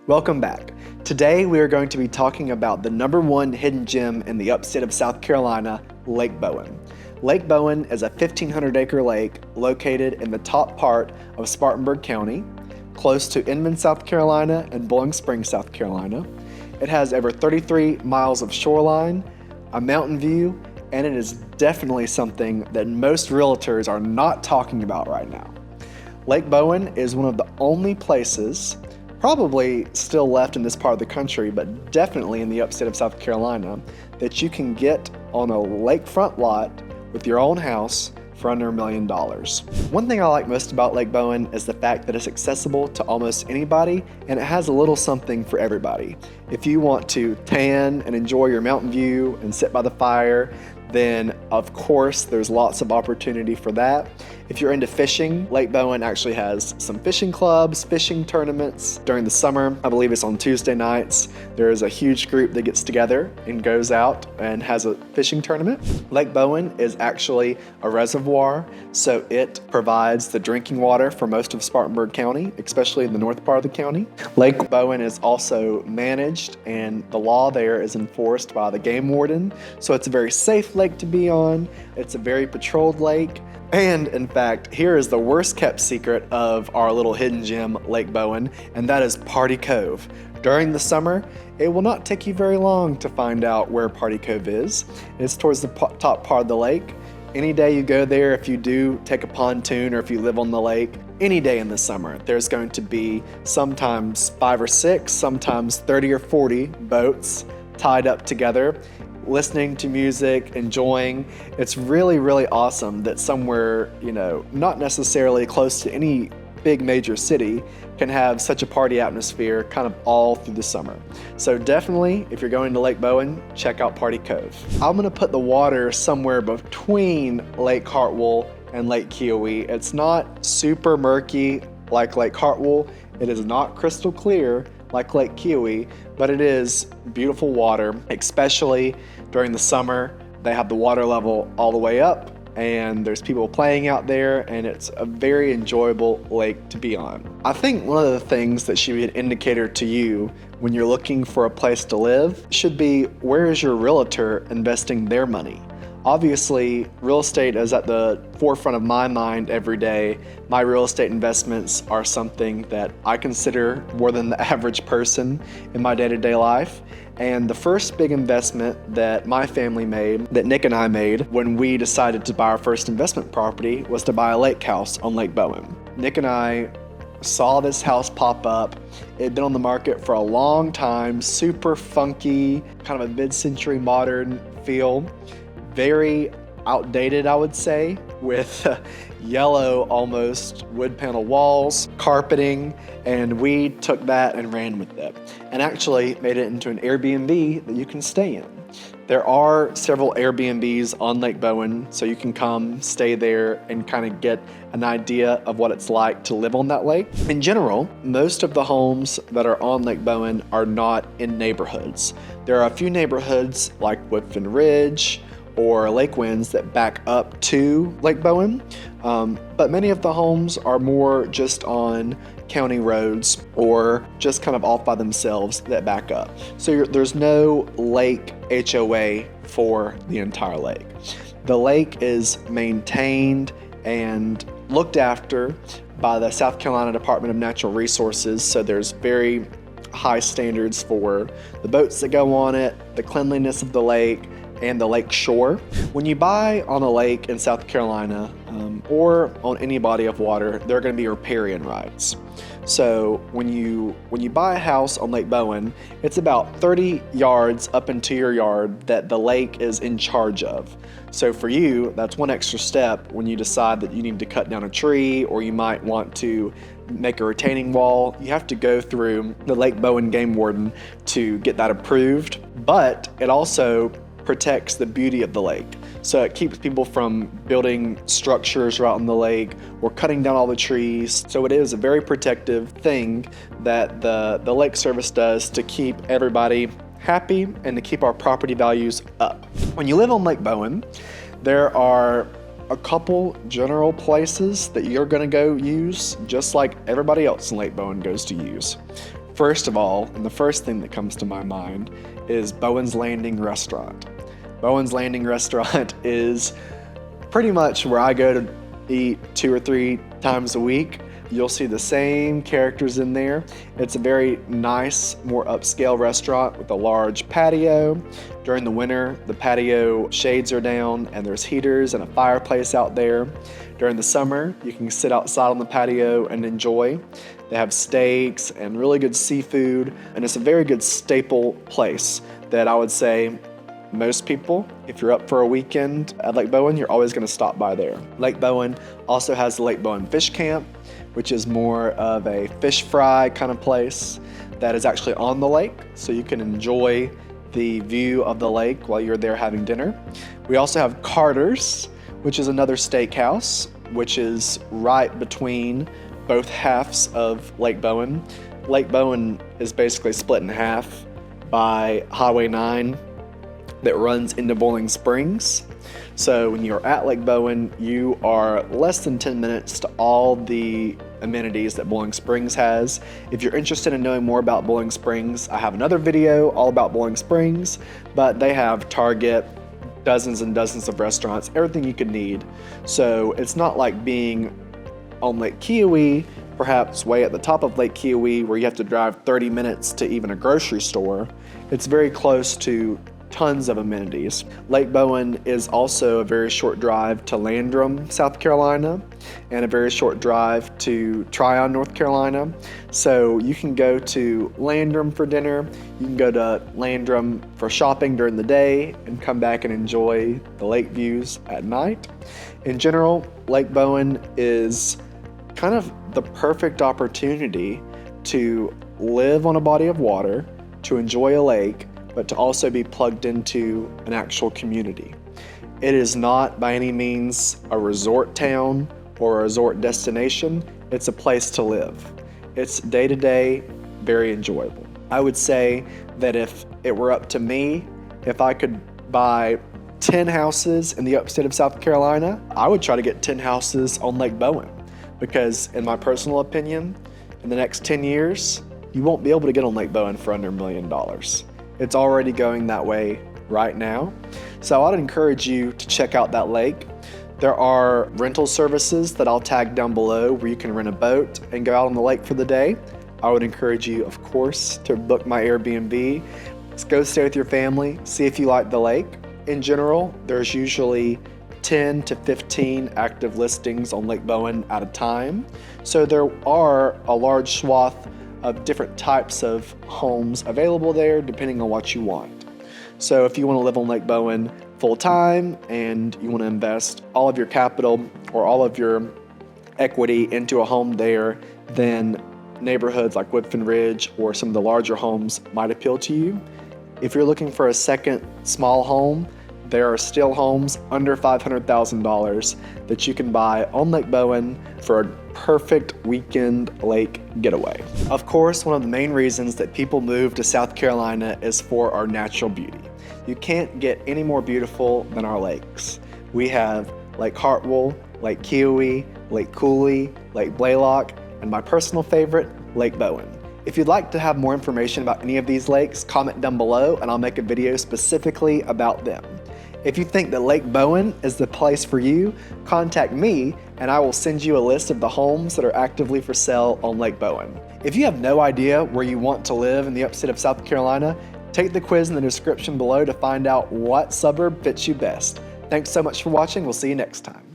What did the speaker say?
Welcome back. Today we are going to be talking about the #1 hidden gem in the upstate of South Carolina, Lake Bowen. Lake Bowen is a 1,500-acre lake located in the top part of Spartanburg County, close to Inman, South Carolina and Bowling Springs, South Carolina. It has over 33 miles of shoreline, a mountain view, and it is definitely something that most realtors are not talking about right now. Lake Bowen is one of the only places, probably still left in this part of the country, but definitely in the upstate of South Carolina, that you can get on a lakefront lot with your own house for under $1 million. One thing I like most about Lake Bowen is the fact that it's accessible to almost anybody, and it has a little something for everybody. If you want to tan and enjoy your mountain view and sit by the fire, then of course there's lots of opportunity for that. If you're into fishing, Lake Bowen actually has some fishing clubs, fishing tournaments during the summer. I believe it's on Tuesday nights. There is a huge group that gets together and goes out and has a fishing tournament. Lake Bowen is actually a reservoir, so it provides the drinking water for most of Spartanburg County, especially in the north part of the county. Lake Bowen is also managed, and the law there is enforced by the game warden, so it's a very safe lake to be on. It's a very patrolled lake. And in fact, here is the worst kept secret of our little hidden gem, Lake Bowen, and that is Party Cove. During the summer, it will not take you very long to find out where Party Cove is. It's towards the top part of the lake. Any day you go there, if you do take a pontoon or if you live on the lake, any day in the summer, there's going to be sometimes 5 or 6, sometimes 30 or 40 boats tied up together, listening to music, enjoying. It's really, really awesome that somewhere, not necessarily close to any big major city can have such a party atmosphere kind of all through the summer. So definitely, if you're going to Lake Bowen, check out Party Cove. I'm gonna put the water somewhere between Lake Hartwell and Lake Kiowee. It's not super murky like Lake Hartwell. It is not crystal clear like Lake Kiowee, but it is beautiful water, especially during the summer. They have the water level all the way up, and there's people playing out there, and it's a very enjoyable lake to be on. I think one of the things that should be an indicator to you when you're looking for a place to live should be, where is your realtor investing their money? Obviously, real estate is at the forefront of my mind every day. My real estate investments are something that I consider more than the average person in my day-to-day life. And the first big investment that my family made, that Nick and I made when we decided to buy our first investment property, was to buy a lake house on Lake Bowen. Nick and I saw this house pop up. It had been on the market for a long time, super funky, kind of a mid-century modern feel. Very outdated, I would say, with yellow, almost wood panel walls, carpeting, and we took that and ran with it and actually made it into an Airbnb that you can stay in. There are several Airbnbs on Lake Bowen, so you can come stay there and kind of get an idea of what it's like to live on that lake. In general, most of the homes that are on Lake Bowen are not in neighborhoods. There are a few neighborhoods like Woodfin Ridge or Lake Winds that back up to Lake Bowen, but many of the homes are more just on county roads or just kind of off by themselves that back up. So there's no lake HOA for the entire lake. The lake is maintained and looked after by the South Carolina Department of Natural Resources, so there's very high standards for the boats that go on it, the cleanliness of the lake, and the lake shore. When you buy on a lake in South Carolina or on any body of water, there are going to be riparian rights. So when you buy a house on Lake Bowen, it's about 30 yards up into your yard that the lake is in charge of. So for you, that's one extra step when you decide that you need to cut down a tree or you might want to make a retaining wall. You have to go through the Lake Bowen game warden to get that approved, but it also protects the beauty of the lake. So it keeps people from building structures right on the lake or cutting down all the trees. So it is a very protective thing that the Lake Service does to keep everybody happy and to keep our property values up. When you live on Lake Bowen, there are a couple general places that you're going to go use, just like everybody else in Lake Bowen goes to use. First of all, and the first thing that comes to my mind is Bowen's Landing Restaurant. Bowen's Landing Restaurant is pretty much where I go to eat 2 or 3 times a week. You'll see the same characters in there. It's a very nice, more upscale restaurant with a large patio. During the winter, the patio shades are down and there's heaters and a fireplace out there. During the summer, you can sit outside on the patio and enjoy. They have steaks and really good seafood, and it's a very good staple place that I would say most people, if you're up for a weekend at Lake Bowen, you're always going to stop by there. Lake Bowen also has the Lake Bowen Fish Camp, which is more of a fish fry kind of place that is actually on the lake, so you can enjoy the view of the lake while you're there having dinner. We also have Carter's, which is another steakhouse, which is right between both halves of Lake Bowen. Lake Bowen is basically split in half by Highway 9 that runs into Boiling Springs. So when you're at Lake Bowen, you are less than 10 minutes to all the amenities that Boiling Springs has. If you're interested in knowing more about Boiling Springs, I have another video all about Boiling Springs, but they have Target, dozens and dozens of restaurants, everything you could need. So it's not like being on Lake Kiowee, perhaps way at the top of Lake Kiowee, where you have to drive 30 minutes to even a grocery store. It's very close to tons of amenities. Lake Bowen is also a very short drive to Landrum, South Carolina, and a very short drive to Tryon, North Carolina. So you can go to Landrum for dinner, you can go to Landrum for shopping during the day, and come back and enjoy the lake views at night. In general, Lake Bowen is kind of the perfect opportunity to live on a body of water, to enjoy a lake, but to also be plugged into an actual community. It is not by any means a resort town or a resort destination. It's a place to live. It's day-to-day, very enjoyable. I would say that if it were up to me, if I could buy 10 houses in the upstate of South Carolina, I would try to get 10 houses on Lake Bowen, because in my personal opinion, in the next 10 years, you won't be able to get on Lake Bowen for under $1 million. It's already going that way right now. So I'd encourage you to check out that lake. There are rental services that I'll tag down below where you can rent a boat and go out on the lake for the day. I would encourage you, of course, to book my Airbnb. Let's go stay with your family, see if you like the lake. In general, there's usually 10 to 15 active listings on Lake Bowen at a time. So there are a large swath of different types of homes available there depending on what you want. So if you want to live on Lake Bowen full time and you want to invest all of your capital or all of your equity into a home there, then neighborhoods like Woodfin Ridge or some of the larger homes might appeal to you. If you're looking for a second small home, there are still homes under $500,000 that you can buy on Lake Bowen for a perfect weekend lake getaway. Of course, one of the main reasons that people move to South Carolina is for our natural beauty. You can't get any more beautiful than our lakes. We have Lake Hartwell, Lake Kiowee, Lake Cooley, Lake Blaylock, and my personal favorite, Lake Bowen. If you'd like to have more information about any of these lakes, comment down below and I'll make a video specifically about them. If you think that Lake Bowen is the place for you, contact me and I will send you a list of the homes that are actively for sale on Lake Bowen. If you have no idea where you want to live in the upstate of South Carolina, take the quiz in the description below to find out what suburb fits you best. Thanks so much for watching. We'll see you next time.